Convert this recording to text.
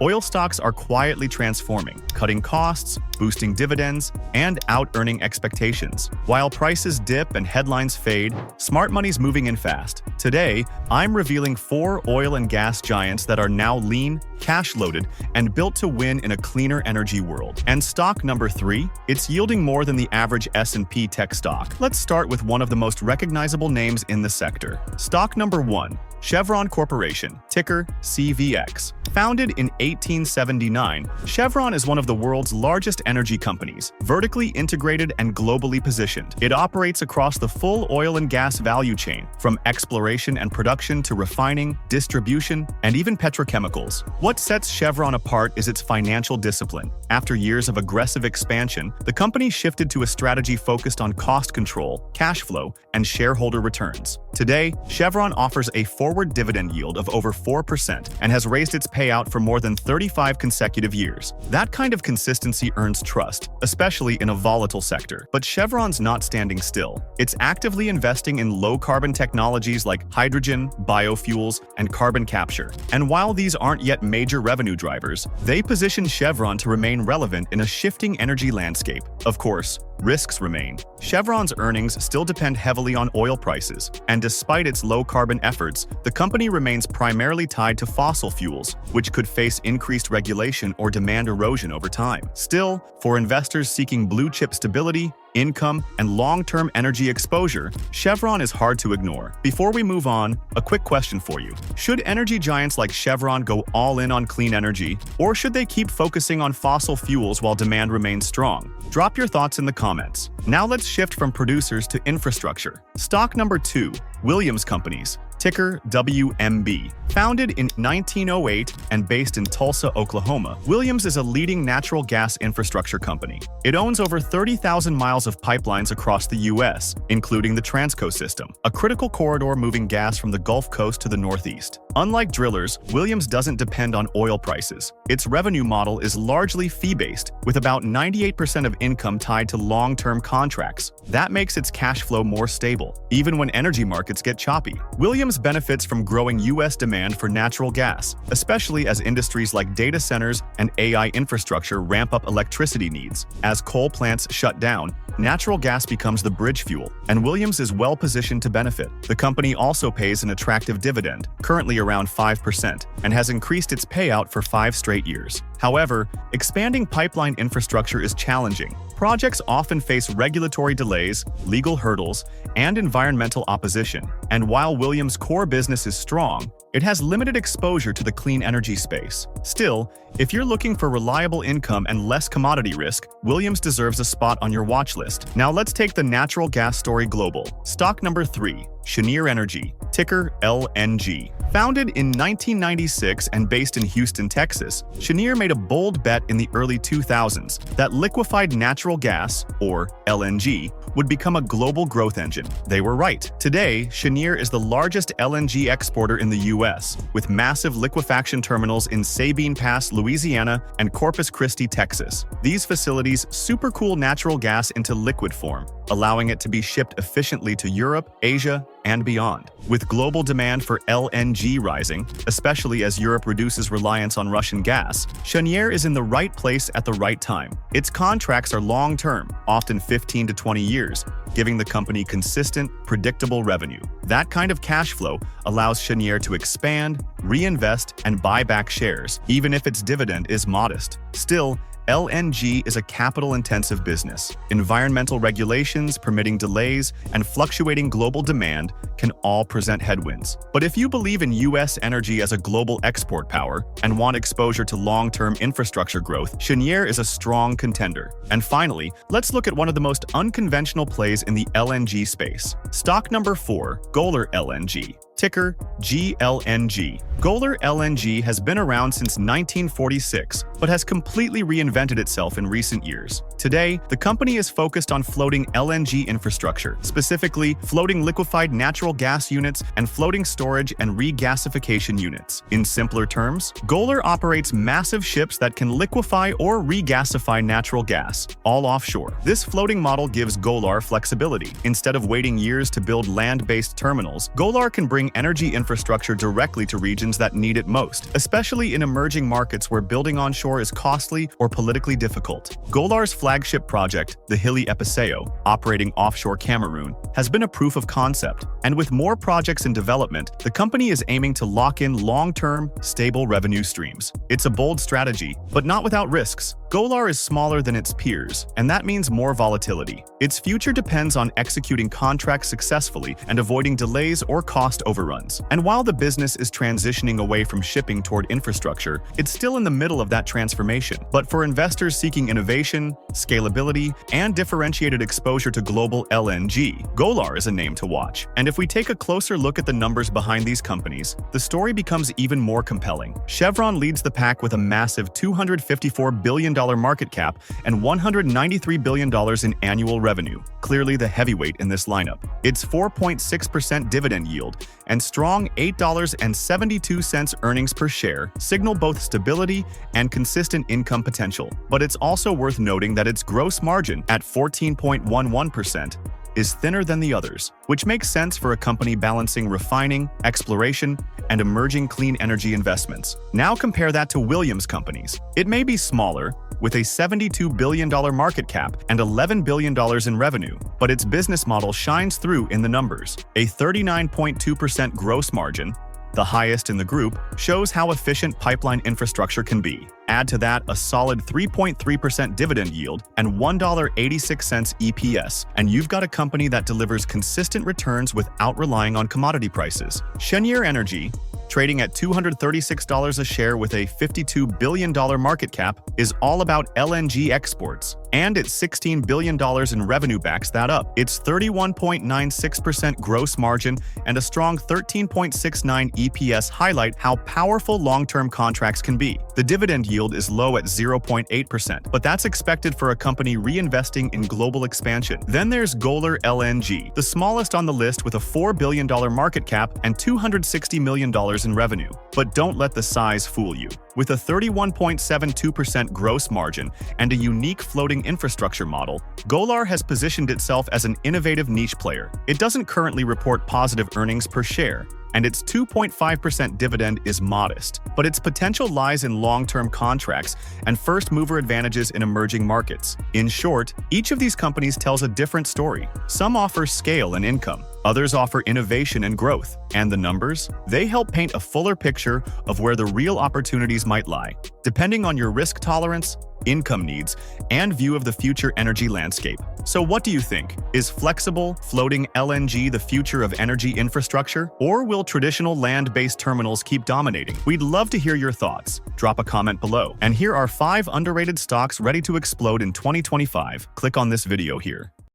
oil stocks are quietly transforming, cutting costs, boosting dividends, and out-earning expectations. While prices dip and headlines fade, smart money's moving in fast. Today, I'm revealing 4 oil and gas giants that are now lean, cash-loaded, and built to win in a cleaner energy world. And stock number 3, it's yielding more than the average S&P tech stock. Let's start with one of the most recognizable names in the sector. Stock number 1, Chevron Corporation, ticker CVX. Founded in 1879, Chevron is one of the world's largest energy companies, vertically integrated and globally positioned. It operates across the full oil and gas value chain, from exploration and production to refining, distribution, and even petrochemicals. What sets Chevron apart is its financial discipline. After years of aggressive expansion, the company shifted to a strategy focused on cost control, cash flow, and shareholder returns. Today, Chevron offers a forward dividend yield of over 4% and has raised its payout for more than 35 consecutive years. That kind of consistency earns trust, especially in a volatile sector. But Chevron's not standing still. It's actively investing in low-carbon technologies like hydrogen, biofuels, and carbon capture. And while these aren't yet major revenue drivers, they position Chevron to remain relevant in a shifting energy landscape. Of course, risks remain. Chevron's earnings still depend heavily on oil prices, and despite its low-carbon efforts, the company remains primarily tied to fossil fuels, which could face increased regulation or demand erosion over time. Still, for investors seeking blue-chip stability, income, and long-term energy exposure, Chevron is hard to ignore. Before we move on, a quick question for you. Should energy giants like Chevron go all in on clean energy, or should they keep focusing on fossil fuels while demand remains strong? Drop your thoughts in the comments. Now let's shift from producers to infrastructure. Stock number 2, Williams Companies, ticker WMB. Founded in 1908 and based in Tulsa, Oklahoma, Williams is a leading natural gas infrastructure company. It owns over 30,000 miles of pipelines across the U.S., including the Transco system, a critical corridor moving gas from the Gulf Coast to the Northeast. Unlike drillers, Williams doesn't depend on oil prices. Its revenue model is largely fee-based, with about 98% of income tied to long-term contracts. That makes its cash flow more stable, even when energy markets get choppy. Williams benefits from growing U.S. demand for natural gas, especially as industries like data centers and AI infrastructure ramp up electricity needs. As coal plants shut down, natural gas becomes the bridge fuel, and Williams is well positioned to benefit. The company also pays an attractive dividend, currently around 5%, and has increased its payout for 5 straight years. However, expanding pipeline infrastructure is challenging. Projects often face regulatory delays, legal hurdles, and environmental opposition. And while Williams' core business is strong, it has limited exposure to the clean energy space. Still, if you're looking for reliable income and less commodity risk, Williams deserves a spot on your watch list. Now let's take the natural gas story global. Stock number 3, Cheniere Energy, ticker LNG. Founded in 1996 and based in Houston, Texas, Cheniere made a bold bet in the early 2000s that liquefied natural gas, or LNG, would become a global growth engine. They were right. Today, Cheniere is the largest LNG exporter in the U.S., with massive liquefaction terminals in Sabine Pass, Louisiana, and Corpus Christi, Texas. These facilities supercool natural gas into liquid form, allowing it to be shipped efficiently to Europe, Asia, and beyond. With global demand for LNG rising, especially as Europe reduces reliance on Russian gas, Cheniere is in the right place at the right time. Its contracts are long-term, often 15 to 20 years, giving the company consistent, predictable revenue. That kind of cash flow allows Cheniere to expand, reinvest, and buy back shares, even if its dividend is modest. Still, LNG is a capital-intensive business. Environmental regulations, permitting delays, and fluctuating global demand can all present headwinds. But if you believe in U.S. energy as a global export power and want exposure to long-term infrastructure growth, Cheniere is a strong contender. And finally, let's look at one of the most unconventional plays in the LNG space. Stock number 4, Golar LNG, ticker GLNG. Golar LNG has been around since 1946, but has completely reinvented itself in recent years. Today, the company is focused on floating LNG infrastructure, specifically floating liquefied natural gas units and floating storage and regasification units. In simpler terms, Golar operates massive ships that can liquefy or regasify natural gas, all offshore. This floating model gives Golar flexibility. Instead of waiting years to build land-based terminals, Golar can bring delivering energy infrastructure directly to regions that need it most, especially in emerging markets where building onshore is costly or politically difficult. Golar's flagship project, the Hilli Episeyo, operating offshore Cameroon, has been a proof of concept, and with more projects in development, the company is aiming to lock in long-term, stable revenue streams. It's a bold strategy, but not without risks. Golar is smaller than its peers, and that means more volatility. Its future depends on executing contracts successfully and avoiding delays or cost overruns. And while the business is transitioning away from shipping toward infrastructure, it's still in the middle of that transformation. But for investors seeking innovation, scalability, and differentiated exposure to global LNG, Golar is a name to watch. And if we take a closer look at the numbers behind these companies, the story becomes even more compelling. Chevron leads the pack with a massive $254 billion market cap and $193 billion in annual revenue, clearly the heavyweight in this lineup. Its 4.6% dividend yield and strong $8.72 earnings per share signal both stability and consistent income potential. But it's also worth noting that its gross margin at 14.11% is thinner than the others, which makes sense for a company balancing refining, exploration, and emerging clean energy investments. Now compare that to Williams companies. It may be smaller, with a $72 billion market cap and $11 billion in revenue, but its business model shines through in the numbers. A 39.2% gross margin, the highest in the group, shows how efficient pipeline infrastructure can be. Add to that a solid 3.3% dividend yield and $1.86 EPS, and you've got a company that delivers consistent returns without relying on commodity prices. Cheniere Energy, trading at $236 a share with a $52 billion market cap, is all about LNG exports, and its $16 billion in revenue backs that up. Its 31.96% gross margin and a strong 13.69 EPS highlight how powerful long-term contracts can be. The dividend yield is low at 0.8%, but that's expected for a company reinvesting in global expansion. Then there's Golar LNG, the smallest on the list with a $4 billion market cap and $260 million in revenue. But don't let the size fool you. With a 31.72% gross margin and a unique floating infrastructure model, Golar has positioned itself as an innovative niche player. It doesn't currently report positive earnings per share, and its 2.5% dividend is modest, but its potential lies in long-term contracts and first-mover advantages in emerging markets. In short, each of these companies tells a different story. Some offer scale and income, others offer innovation and growth. And the numbers? They help paint a fuller picture of where the real opportunities might lie, depending on your risk tolerance, income needs, and view of the future energy landscape. So what do you think? Is flexible, floating LNG the future of energy infrastructure? Or will traditional land-based terminals keep dominating? We'd love to hear your thoughts. Drop a comment below. And here are 5 underrated stocks ready to explode in 2025. Click on this video here.